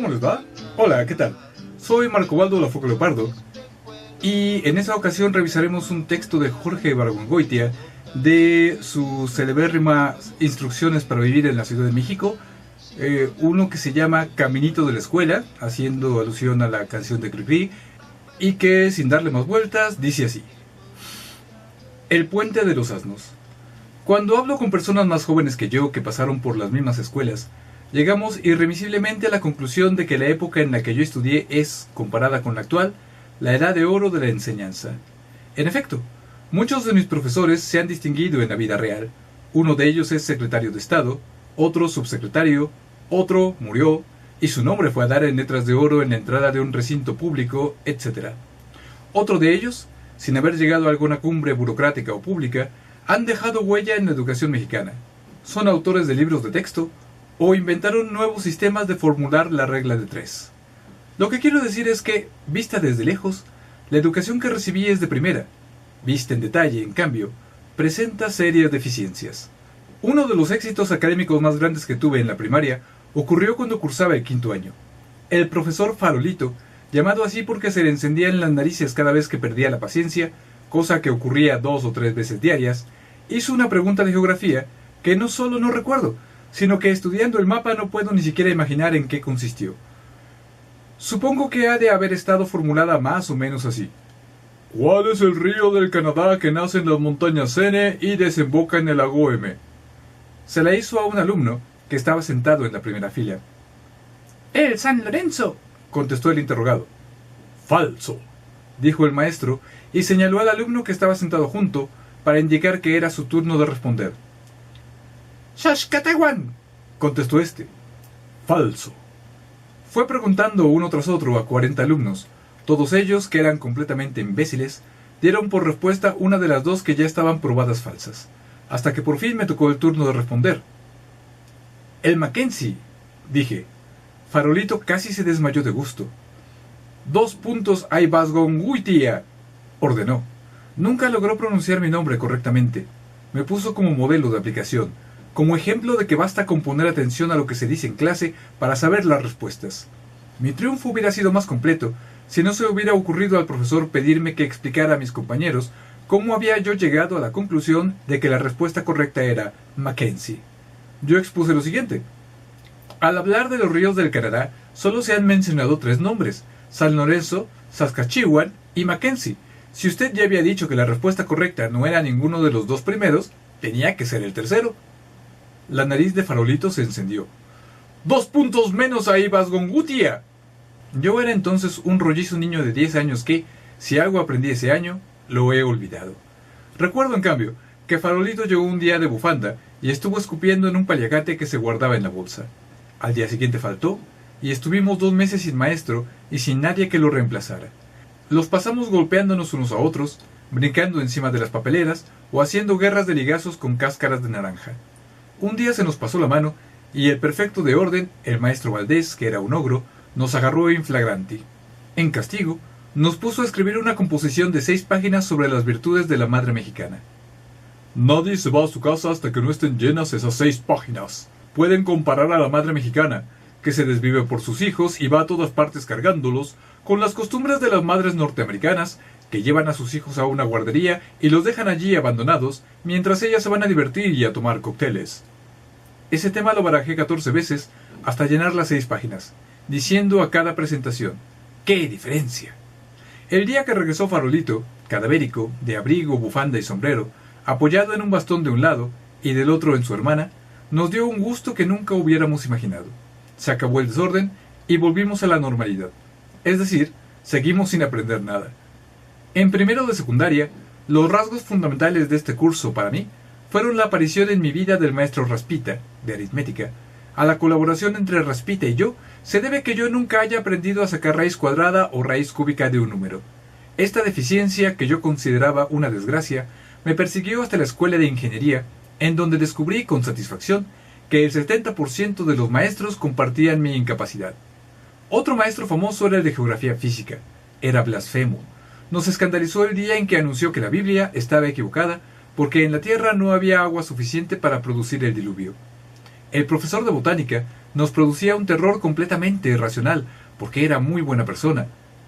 ¿cómo les va? Hola, ¿qué tal? Soy Marco Baldo Lafoque Leopardo y en esta ocasión revisaremos un texto de Jorge Ibargüengoitia de su celebérrima Instrucciones para vivir en la Ciudad de México, uno que se llama Caminito de la Escuela, haciendo alusión a la canción de Cricri, y que, sin darle más vueltas, dice así: El puente de los asnos. Cuando hablo con personas más jóvenes que yo que pasaron por las mismas escuelas, llegamos irremisiblemente a la conclusión de que la época en la que yo estudié es, comparada con la actual, la edad de oro de la enseñanza. En efecto, muchos de mis profesores se han distinguido en la vida real. Uno de ellos es secretario de Estado, otro subsecretario, otro murió, y su nombre fue a dar en letras de oro en la entrada de un recinto público, etc. Otro de ellos, sin haber llegado a alguna cumbre burocrática o pública, han dejado huella en la educación mexicana. Son autores de libros de texto o inventaron nuevos sistemas de formular la regla de 3. Lo que quiero decir es que, vista desde lejos, la educación que recibí es de primera. Vista en detalle, en cambio, presenta serias deficiencias. Uno de los éxitos académicos más grandes que tuve en la primaria ocurrió cuando cursaba el 5º año. El profesor Farolito, llamado así porque se le encendían las narices cada vez que perdía la paciencia, cosa que ocurría 2 o 3 veces diarias, hizo una pregunta de geografía que no solo no recuerdo, sino que estudiando el mapa no puedo ni siquiera imaginar en qué consistió. Supongo que ha de haber estado formulada más o menos así: ¿Cuál es el río del Canadá que nace en las montañas N y desemboca en el lago M? Se la hizo a un alumno que estaba sentado en la primera fila. «¡El San Lorenzo!», contestó el interrogado. «Falso», dijo el maestro y señaló al alumno que estaba sentado junto para indicar que era su turno de responder. «Saskatchewan», contestó este. «Falso». Fue preguntando uno tras otro a 40 alumnos. Todos ellos, que eran completamente imbéciles, dieron por respuesta una de las dos que ya estaban probadas falsas, hasta que por fin me tocó el turno de responder. «El Mackenzie», dije. Farolito casi se desmayó de gusto. «2 Ibargüengoitia», ordenó. Nunca logró pronunciar mi nombre correctamente. Me puso como modelo de aplicación, como ejemplo de que basta con poner atención a lo que se dice en clase para saber las respuestas. Mi triunfo hubiera sido más completo si no se hubiera ocurrido al profesor pedirme que explicara a mis compañeros cómo había yo llegado a la conclusión de que la respuesta correcta era Mackenzie. Yo expuse lo siguiente. Al hablar de los ríos del Canadá, solo se han mencionado 3 nombres: San Lorenzo, Saskatchewan y Mackenzie. Si usted ya había dicho que la respuesta correcta no era ninguno de los 2 primeros, tenía que ser el tercero. La nariz de Farolito se encendió. «2 a Ibargüengoitia». Yo era entonces un rollizo niño de 10 años que, si algo aprendí ese año, lo he olvidado. Recuerdo, en cambio, que Farolito llegó un día de bufanda y estuvo escupiendo en un paliacate que se guardaba en la bolsa. Al día siguiente faltó, y estuvimos 2 meses sin maestro y sin nadie que lo reemplazara. Los pasamos golpeándonos unos a otros, brincando encima de las papeleras o haciendo guerras de ligazos con cáscaras de naranja. Un día se nos pasó la mano y el prefecto de orden, el maestro Valdés, que era un ogro, nos agarró in flagranti. En castigo, nos puso a escribir una composición de 6 páginas sobre las virtudes de la madre mexicana. «Nadie se va a su casa hasta que no estén llenas esas 6 páginas. Pueden comparar a la madre mexicana, que se desvive por sus hijos y va a todas partes cargándolos, con las costumbres de las madres norteamericanas, que llevan a sus hijos a una guardería y los dejan allí abandonados, mientras ellas se van a divertir y a tomar cócteles». Ese tema lo barajé 14 veces hasta llenar las 6 páginas, diciendo a cada presentación: «¡Qué diferencia!». El día que regresó Farolito, cadavérico, de abrigo, bufanda y sombrero, apoyado en un bastón de un lado y del otro en su hermana, nos dio un gusto que nunca hubiéramos imaginado. Se acabó el desorden y volvimos a la normalidad. Es decir, seguimos sin aprender nada. En primero de secundaria, los rasgos fundamentales de este curso para mí fueron la aparición en mi vida del maestro Raspita, de aritmética. A la colaboración entre Raspita y yo se debe que yo nunca haya aprendido a sacar raíz cuadrada o raíz cúbica de un número. Esta deficiencia, que yo consideraba una desgracia, me persiguió hasta la escuela de ingeniería, en donde descubrí con satisfacción que el 70% de los maestros compartían mi incapacidad. Otro maestro famoso era el de geografía física. Era blasfemo. Nos escandalizó el día en que anunció que la Biblia estaba equivocada porque en la Tierra no había agua suficiente para producir el diluvio. El profesor de botánica Nos producía un terror completamente irracional, porque era muy buena persona.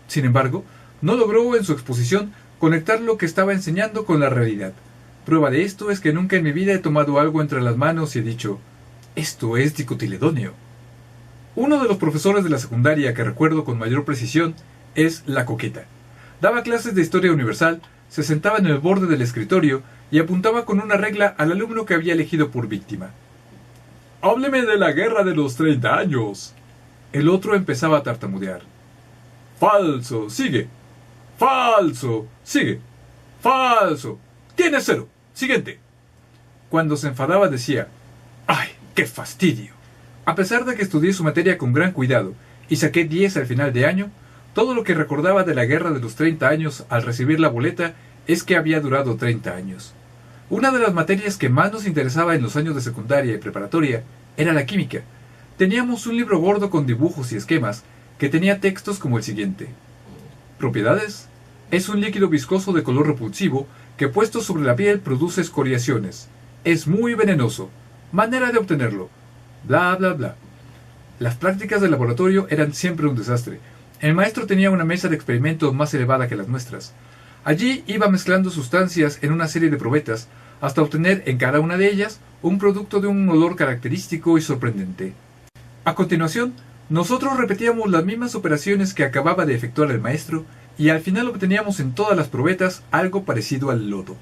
Sin embargo, no logró en su exposición conectar lo que estaba enseñando con la realidad. Prueba de esto es que nunca en mi vida he tomado algo entre las manos y he dicho, esto es dicotiledóneo. Uno de los profesores de la secundaria que recuerdo con mayor precisión es la Coqueta. Daba clases de historia universal, se sentaba en el borde del escritorio y apuntaba con una regla al alumno que había elegido por víctima. «Hábleme de la guerra de los 30 años». El otro empezaba a tartamudear. «Falso, sigue. Falso, sigue. Falso. Tiene 0. Siguiente». Cuando se enfadaba decía, «¡Ay, qué fastidio!». A pesar de que estudié su materia con gran cuidado y saqué 10 al final de año, todo lo que recordaba de la guerra de los 30 años al recibir la boleta es que había durado 30 años. Una de las materias que más nos interesaba en los años de secundaria y preparatoria era la química. Teníamos un libro gordo con dibujos y esquemas que tenía textos como el siguiente. Propiedades. Es un líquido viscoso de color repulsivo que puesto sobre la piel produce escoriaciones. Es muy venenoso. Manera de obtenerlo. Bla, bla, bla. Las prácticas de laboratorio eran siempre un desastre. El maestro tenía una mesa de experimentos más elevada que las nuestras. Allí iba mezclando sustancias en una serie de probetas, hasta obtener en cada una de ellas un producto de un olor característico y sorprendente. A continuación, nosotros repetíamos las mismas operaciones que acababa de efectuar el maestro, y al final obteníamos en todas las probetas algo parecido al lodo.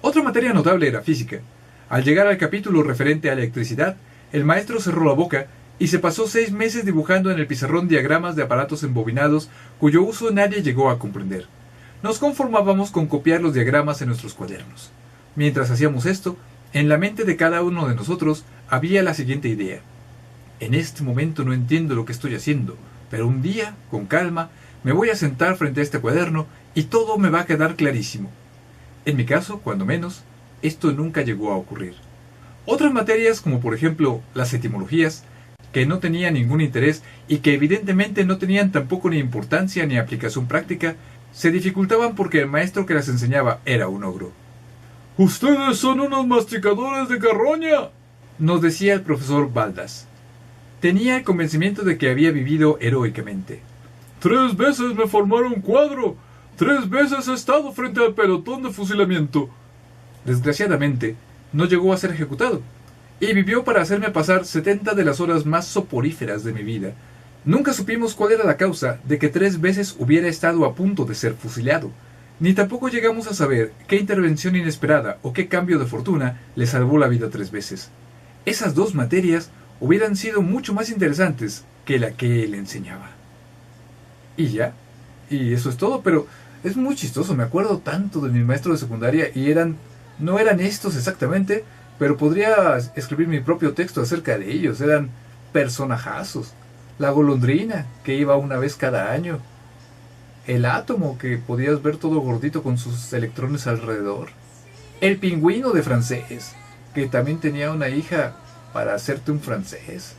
Otra materia notable era física. Al llegar al capítulo referente a electricidad, el maestro cerró la boca y se pasó 6 meses dibujando en el pizarrón diagramas de aparatos embobinados cuyo uso nadie llegó a comprender. Nos conformábamos con copiar los diagramas en nuestros cuadernos. Mientras hacíamos esto, en la mente de cada uno de nosotros había la siguiente idea. En este momento no entiendo lo que estoy haciendo, pero un día, con calma, me voy a sentar frente a este cuaderno y todo me va a quedar clarísimo. En mi caso, cuando menos, esto nunca llegó a ocurrir. Otras materias, como por ejemplo las etimologías, que no tenían ningún interés y que evidentemente no tenían tampoco ni importancia ni aplicación práctica, se dificultaban porque el maestro que las enseñaba era un ogro. «¡Ustedes son unos masticadores de carroña!», nos decía el profesor Baldas. Tenía el convencimiento de que había vivido heroicamente. «3 veces me formaron cuadro. 3 veces he estado frente al pelotón de fusilamiento». Desgraciadamente, no llegó a ser ejecutado, y vivió para hacerme pasar 70 de las horas más soporíferas de mi vida. Nunca supimos cuál era la causa de que 3 veces hubiera estado a punto de ser fusilado, ni tampoco llegamos a saber qué intervención inesperada o qué cambio de fortuna le salvó la vida 3 veces. Esas 2 materias hubieran sido mucho más interesantes que la que él enseñaba. Y ya, y eso es todo, pero es muy chistoso, me acuerdo tanto de mi maestro de secundaria y no eran estos exactamente, pero podría escribir mi propio texto acerca de ellos. Eran personajazos. La golondrina, que iba una vez cada año. El átomo, que podías ver todo gordito con sus electrones alrededor. El pingüino de francés, que también tenía una hija para hacerte un francés.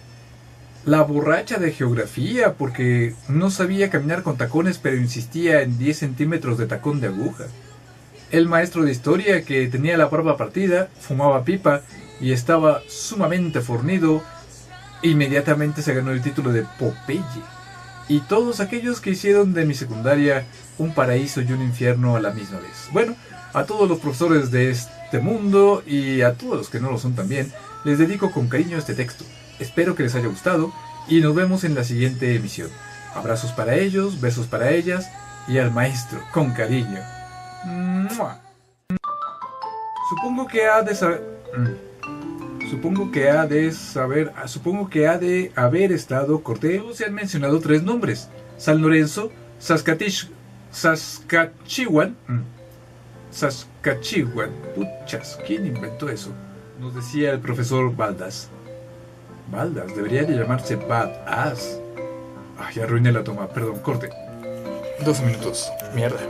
La borracha de geografía, porque no sabía caminar con tacones, pero insistía en 10 centímetros de tacón de aguja. El maestro de historia, que tenía la barba partida, fumaba pipa y estaba sumamente fornido, inmediatamente se ganó el título de Popeye. Y todos aquellos que hicieron de mi secundaria un paraíso y un infierno a la misma vez. Bueno, a todos los profesores de este mundo y a todos los que no lo son también, les dedico con cariño este texto. Espero que les haya gustado y nos vemos en la siguiente emisión. Abrazos para ellos, besos para ellas y al maestro, con cariño. ¡Mua! Supongo que ha de haber estado cortés. Se han mencionado 3 nombres: San Lorenzo, Saskatchewan. Puchas, ¿quién inventó eso? Nos decía el profesor Baldas. Baldas, debería de llamarse Badass. Ay, arruiné la toma, perdón, corte. 2 minutos, mierda.